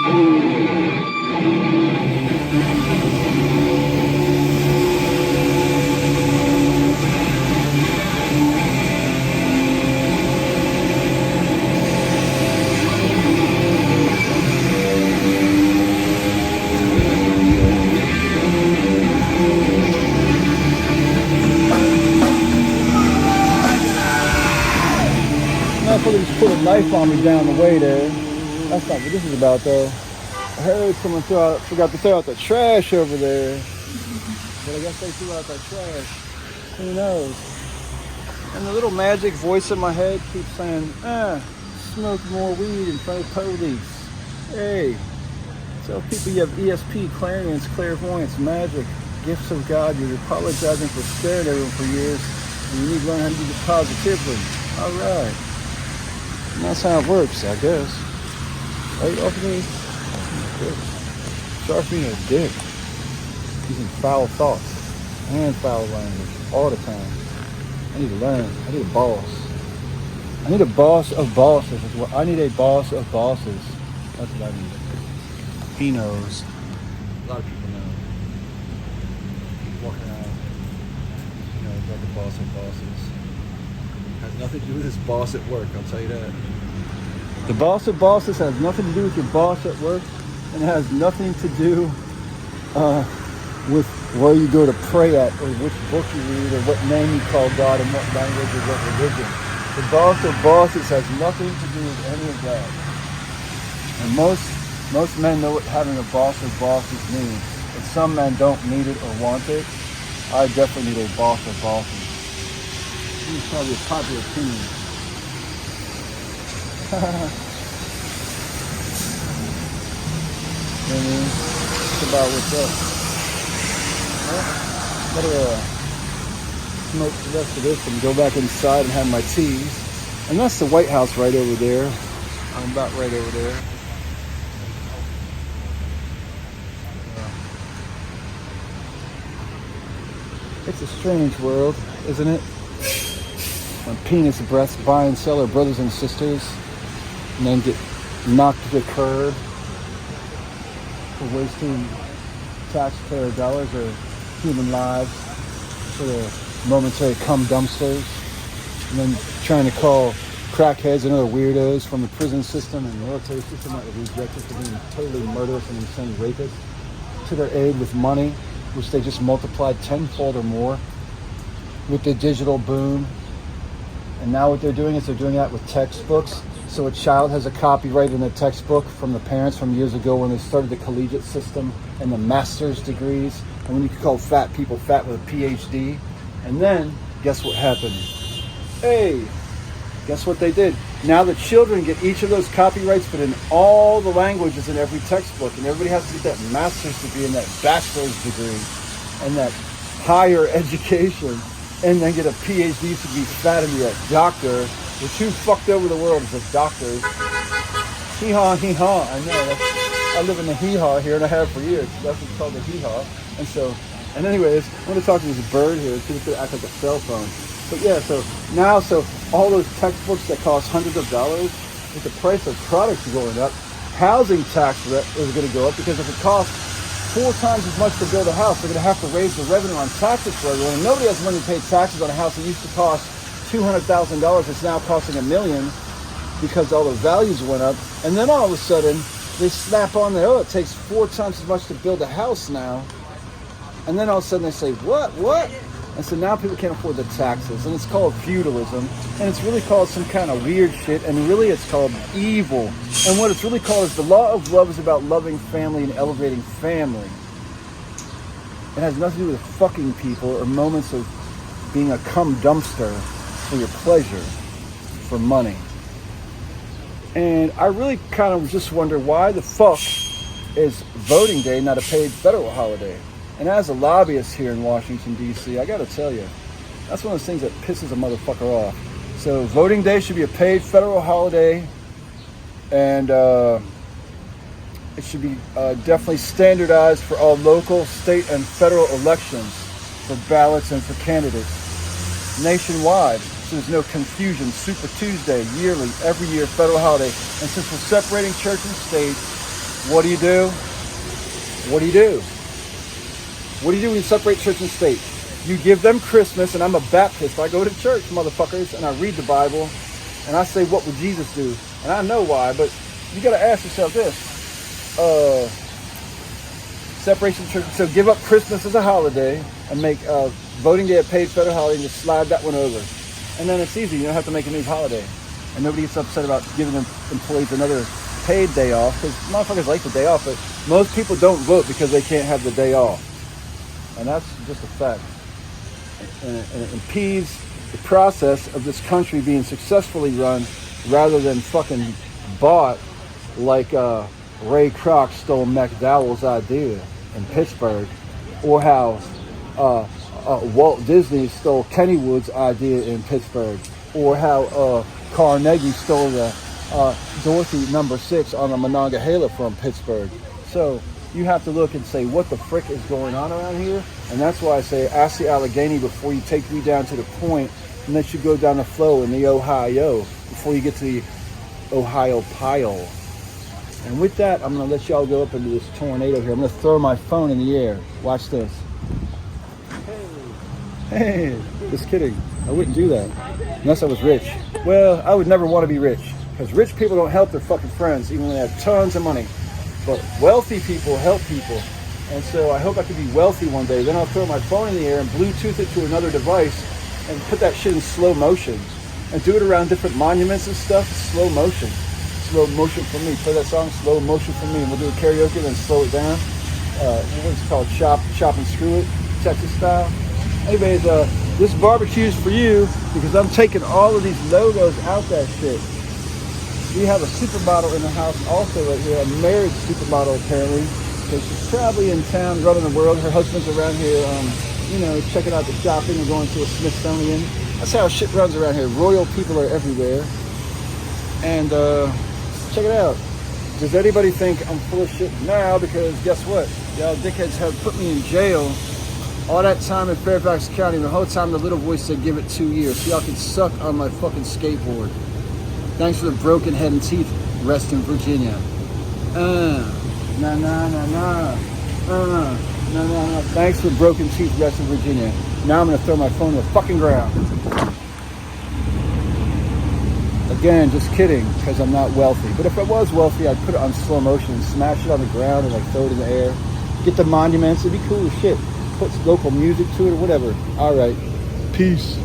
Motherfucker just put a knife on me down the way there. That's not what this is about though. I heard someone forgot to throw out the trash over there. But I guess they threw out that trash. Who knows? And the little magic voice in my head keeps saying, smoke more weed in front of police. Hey, tell people you have ESP, clairvoyance, clairvoyance, magic, gifts of God. You're apologizing for scaring everyone for years, and you need to learn how to do this positively. All right. And that's how it works, I guess. Right off of me? Shark being a dick. Using foul thoughts and foul language all the time. I need to learn. I need a boss. I need a boss of bosses. I need a boss of bosses. That's what I need. He knows. A lot of people know. He's walking around. You know, like a boss of bosses. Has nothing to do with his boss at work, I'll tell you that. The boss of bosses has nothing to do with your boss at work, and it has nothing to do with where you go to pray at, or which book you read, or what name you call God, and what language or what religion. The boss of bosses has nothing to do with any of that. And most men know what having a boss of bosses means, but some men don't need it or want it. I definitely need a boss of bosses. It's probably a popular opinion. It's about what's up. Well, better smoke the rest of this and go back inside and have my teas. And that's the White House right over there. I'm about right over there. It's a strange world, isn't it? When penis breaths buy and sell our brothers and sisters, and then get knocked to the curb for wasting taxpayer dollars or human lives for their momentary cum dumpsters, and then trying to call crackheads and other weirdos from the prison system and military system that were rejected for being totally murderous and insane rapists to their aid with money, which they just multiplied tenfold or more with the digital boom. And now what they're doing is they're doing that with textbooks. So a child has a copyright in a textbook from the parents from years ago when they started the collegiate system and the master's degrees. And when you could call fat people fat with a PhD. And then, guess what happened? Hey, guess what they did? Now the children get each of those copyrights, but in all the languages in every textbook. And everybody has to get that master's degree and that bachelor's degree and that higher education. And then get a PhD to be fat and be a doctor. We're too fucked over the world as a doctors. Hee-haw, hee-haw. I know. I live in the hee-haw here, and I have for years. That's what's called the hee-haw. And anyways, I want to talk to this bird here. It's going to act like a cell phone. But yeah, so all those textbooks that cost hundreds of dollars, with the price of products going up, housing tax is going to go up, because if it costs 4 times as much to build a house, they're going to have to raise the revenue on taxes for everyone. And nobody has money to pay taxes on a house that used to cost $200,000. It's now costing $1 million because all the values went up. And then all of a sudden, they snap on there, it takes 4 times as much to build a house now. And then all of a sudden they say, what? And so now people can't afford the taxes. And it's called feudalism. And it's really called some kind of weird shit. And really it's called evil. And what it's really called is the law of love is about loving family and elevating family. It has nothing to do with fucking people or moments of being a cum dumpster for your pleasure, for money. And I really kind of just wonder, why the fuck is voting day not a paid federal holiday? And as a lobbyist here in Washington, D.C., I got to tell you, that's one of those things that pisses a motherfucker off. So voting day should be a paid federal holiday, and it should be definitely standardized for all local, state, and federal elections, for ballots and for candidates nationwide. So there's no confusion. Super Tuesday, yearly, every year, federal holiday. And since we're separating church and state, What do you do? What do you do? What do you do when you separate church and state? You give them Christmas, and I'm a Baptist. I go to church, motherfuckers, and I read the Bible, and I say, what would Jesus do? And I know why, but you got to ask yourself this. Separation of church. So give up Christmas as a holiday and make voting day a paid federal holiday and just slide that one over. And then it's easy. You don't have to make a new holiday. And nobody gets upset about giving them employees another paid day off, because motherfuckers like the day off, but most people don't vote because they can't have the day off. And that's just a fact. And it impedes the process of this country being successfully run rather than fucking bought like Ray Kroc stole McDowell's idea in Pittsburgh, or how Walt Disney stole Kennywood's idea in Pittsburgh, or how Carnegie stole the Dorothy number 6 on the Monongahela from Pittsburgh. So you have to look and say, what the frick is going on around here? And that's why I say, ask the Allegheny before you take me down to the point, and let you go down the flow in the Ohio before you get to the Ohio pile. And with that, I'm going to let y'all go up into this tornado here. I'm going to throw my phone in the air. Watch this. Hey, just kidding. I wouldn't do that unless I was rich. Well, I would never want to be rich, because rich people don't help their fucking friends, even when they have tons of money. But wealthy people help people. And so I hope I can be wealthy one day. Then I'll throw my phone in the air and Bluetooth it to another device and put that shit in slow motion. And do it around different monuments and stuff. Slow motion. Slow motion for me. Play that song, Slow Motion for me. And we'll do a karaoke, then slow it down. What's it called? Chop and screw it. Texas style. Anyways, this barbecue's for you, because I'm taking all of these logos out that shit. We have a supermodel in the house also right here, a married supermodel apparently. So she's probably in town running the world. Her husband's around here, checking out the shopping and going to a Smithsonian. That's how shit runs around here. Royal people are everywhere. And check it out. Does anybody think I'm full of shit now? Because guess what? Y'all dickheads have put me in jail all that time in Fairfax County. The whole time the little voice said give it 2 years. So y'all can suck on my fucking skateboard. Thanks for the broken head and teeth, rest in Virginia. Thanks for broken teeth, rest in Virginia. Now I'm going to throw my phone to the fucking ground. Again, just kidding, because I'm not wealthy. But if I was wealthy, I'd put it on slow motion and smash it on the ground and like throw it in the air. Get the monuments, it'd be cool as shit. Put some local music to it or whatever. All right, peace.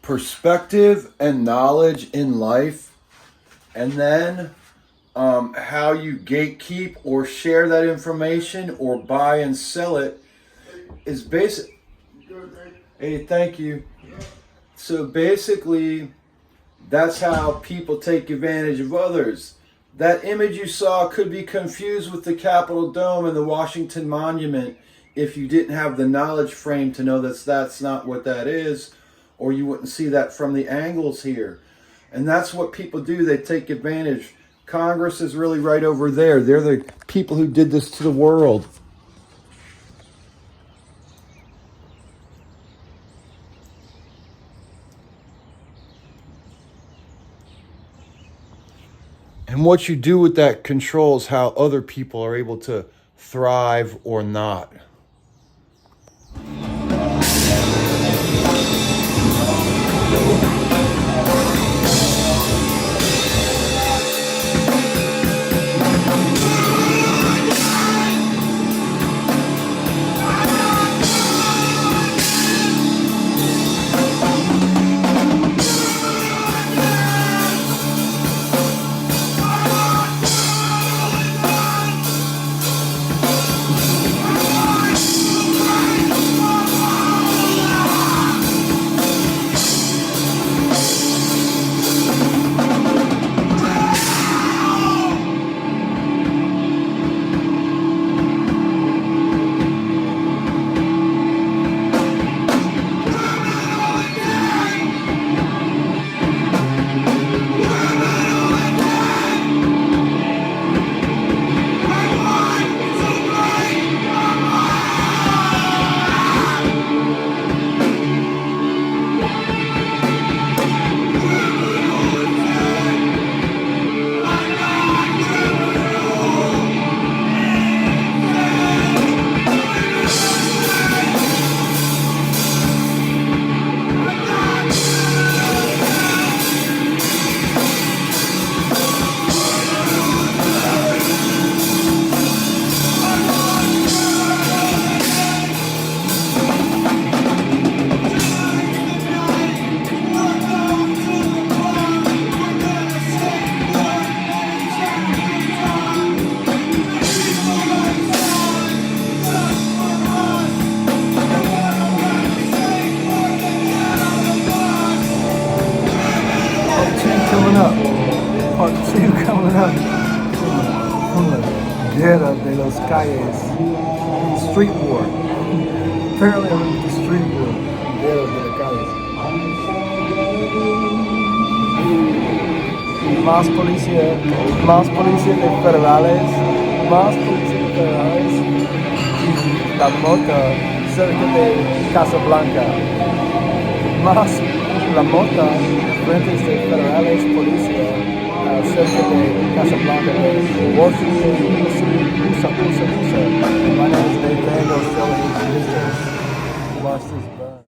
Perspective and knowledge in life, and then how you gatekeep or share that information or buy and sell it is basic. Hey, thank you. So basically, that's how people take advantage of others. That image you saw could be confused with the Capitol Dome and the Washington Monument if you didn't have the knowledge frame to know that's not what that is. Or you wouldn't see that from the angles here. And that's what people do. They take advantage. Congress is really right over there. They're the people who did this to the world. And what you do with that controls how other people are able to thrive or not. from the guerra de los calles, street war. Apparently I'm in the street war, guerra de los calles. Más policía de federales, la mota cerca de Casablanca, más la mota frente de federales policía cerca de Casablanca, de Washington, USA. My name is Dave Randall, watch this.